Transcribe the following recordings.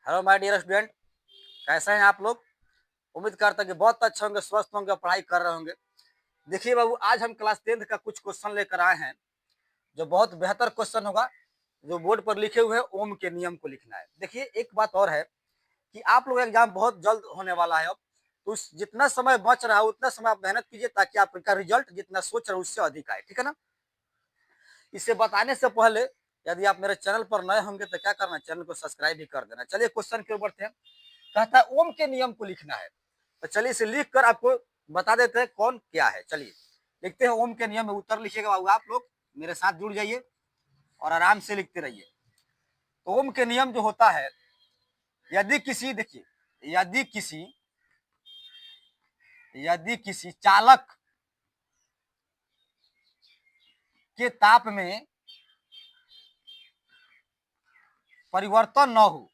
Hello my dear student, कैसे हैं आप लोग। उम्मीद करता हूँ कि बहुत अच्छे होंगे, स्वस्थ होंगे, पढ़ाई कर रहे होंगे। देखिए बाबू, आज हम क्लास 10th का कुछ क्वेश्चन लेकर आए हैं जो बहुत बेहतर क्वेश्चन होगा। जो बोर्ड पर लिखे हुए हैं, ओम के नियम को लिखना है। देखिए एक बात और है कि आप लोग एग्जाम बहुत जल्द होने वाला है अब, तो जितना समय बच रहा है उतना समय आप मेहनत कीजिए ताकि आपका रिजल्ट जितना सोच रहे हो उससे अधिक आए, ठीक है ना। इसे बताने से पहले यदि आप मेरे चैनल पर नए होंगे तो क्या करना, चैनल को सब्सक्राइब भी कर देना। चलिए क्वेश्चन के ऊपर बढ़ते हैं। कहता है ओम के नियम को लिखना है, तो चलिए इसे लिख कर आपको बता देते हैं कौन क्या है। चलिए लिखते हैं ओम के नियम में। उत्तर लिखिएगा बाबू, आप लोग मेरे साथ जुड़ जाइए और आराम से लिखते रहिए। तो ओम के नियम जो होता है, यदि किसी, देखिए, यदि किसी यदि किसी चालक के ताप में परिवर्तन न हो,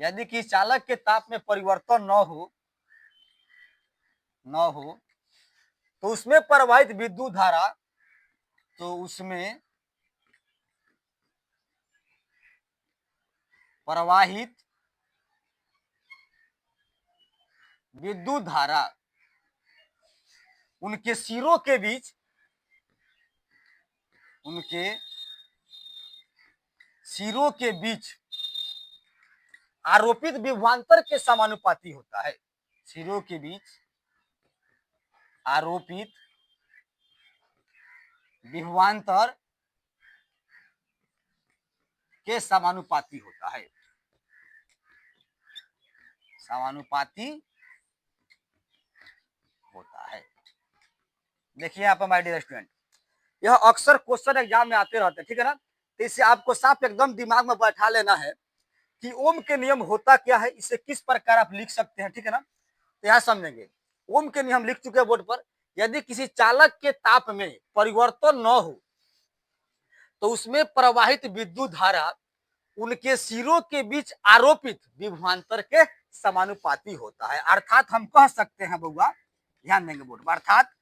यदि किसी चालक के ताप में परिवर्तन न हो तो उसमें प्रवाहित विद्युत धारा, तो उसमें प्रवाहित विद्युत धारा उनके सिरों के बीच, उनके सिरों के बीच आरोपित विभवांतर के समानुपाती होता है। सिरों के बीच आरोपित विभवांतर के समानुपाती होता है। समानुपाती होता है। देखिए यहाँ पर माय डियर स्टूडेंट, यह अक्सर क्वेश्चन एग्जाम में आते रहते हैं, ठीक है ना। तो इससे आपको साफ एकदम दिमाग में बैठा लेना है कि ओम के नियम होता क्या है, इसे किस प्रकार आप लिख सकते हैं, ठीक है ना। तो यहाँ समझेंगे। ओम के नियम लिख चुके हैं बोर्ड पर। यदि किसी चालक के ताप में परिवर्तन न हो तो उसमें प्रवाहित विद्युत धारा उनके सिरों के बीच आरोपित विभवांतर के समानुपाती होता है। अर्थात हम कह सकते हैं बउआ, ध्यान देंगे बोर्ड पर, अर्थात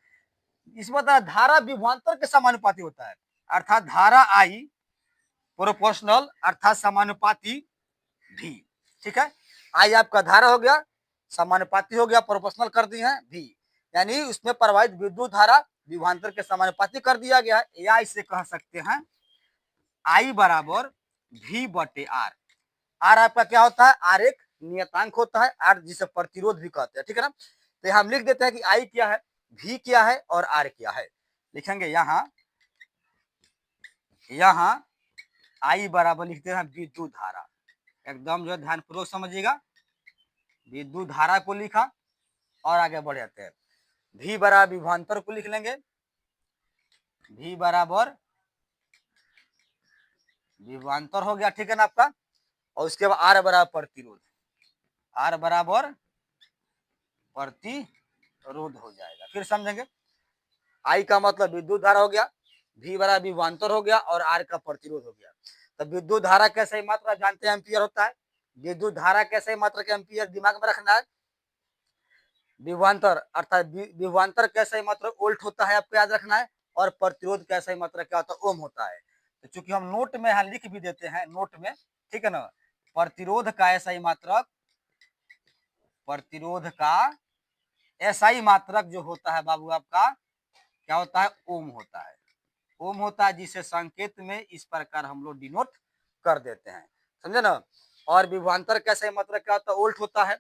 इसमें धारा विभवांतर के समानुपाती होता है। अर्थात धारा आई प्रोपोर्शनल अर्थात समानुपाती भी, ठीक है। आई आपका धारा हो गया, समानुपाती हो गया, प्रोपोर्शनल कर दी है भी, यानी उसमें प्रवाहित विद्युत धारा विभवांतर के समानुपाती कर दिया गया है। या इसे कह सकते हैं आई बराबर भी बटे आर। आर आपका क्या होता है, आर एक नियतांक होता है, आर जिसे प्रतिरोध भी कहते हैं, ठीक है ना। तो हम लिख देते हैं कि आई क्या है, भी क्या है और आर क्या है। लिखेंगे यहाँ आई बराबर लिखते हैं विद्युत धारा। एकदम जो है ध्यानपूर्वक समझिएगा, विद्युत धारा को लिखा और आगे बढ़ जाते हैं। भी बराबर विभवांतर को लिख लेंगे, भी बराबर विभवांतर हो गया, ठीक है ना आपका। और उसके बाद आर बराबर प्रतिरोध, आर बराबर प्रतिरोध हो जाएगा। फिर समझेंगे, आई का मतलब विद्युत धारा हो गया, भी बराबर विभवांतर हो गया और आर का प्रतिरोध हो गया। तो विद्युत धारा कैसे मात्रा जानते हैं, एम्पियर होता है। विद्युत धारा कैसे मात्रा के एम्पियर दिमाग में रखना है। विभवांतर अर्थात विभवांतर कैसे मात्रा वोल्ट होता है, आपको याद रखना है। और प्रतिरोध कैसे मात्रा क्या होता है, ओम होता है। तो चूंकि हम नोट में यहाँ लिख भी देते हैं, नोट में, ठीक है ना। प्रतिरोध का ऐसा मात्रक, प्रतिरोध का ऐसा मात्रक जो होता है बाबू आपका क्या होता है, ओम होता है। ओम होता है, जिसे संकेत में इस प्रकार हम लोग डिनोट कर देते हैं, समझे ना। और विभवांतर कैसे मात्रक क्या होता है, वोल्ट होता है।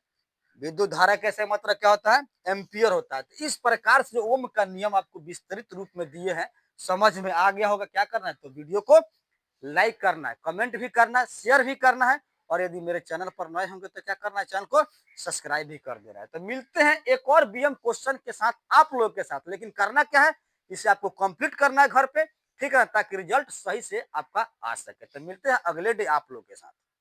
विद्युत धारा कैसे मात्रक क्या होता है, एम्पियर होता है। तो इस प्रकार से ओम का नियम आपको विस्तृत रूप में दिए हैं, समझ में आ गया होगा। क्या करना है, तो वीडियो को लाइक करना है, कमेंट भी करना है, शेयर भी करना है। और यदि मेरे चैनल पर नए होंगे तो क्या करना है, चैनल को सब्सक्राइब भी कर देना है। तो मिलते हैं एक और बीएम क्वेश्चन के साथ आप लोगों के साथ। लेकिन करना क्या है, इसे आपको कंप्लीट करना है घर पे, ठीक है, ताकि रिजल्ट सही से आपका आ सके। तो मिलते हैं अगले डे आप लोगों के साथ।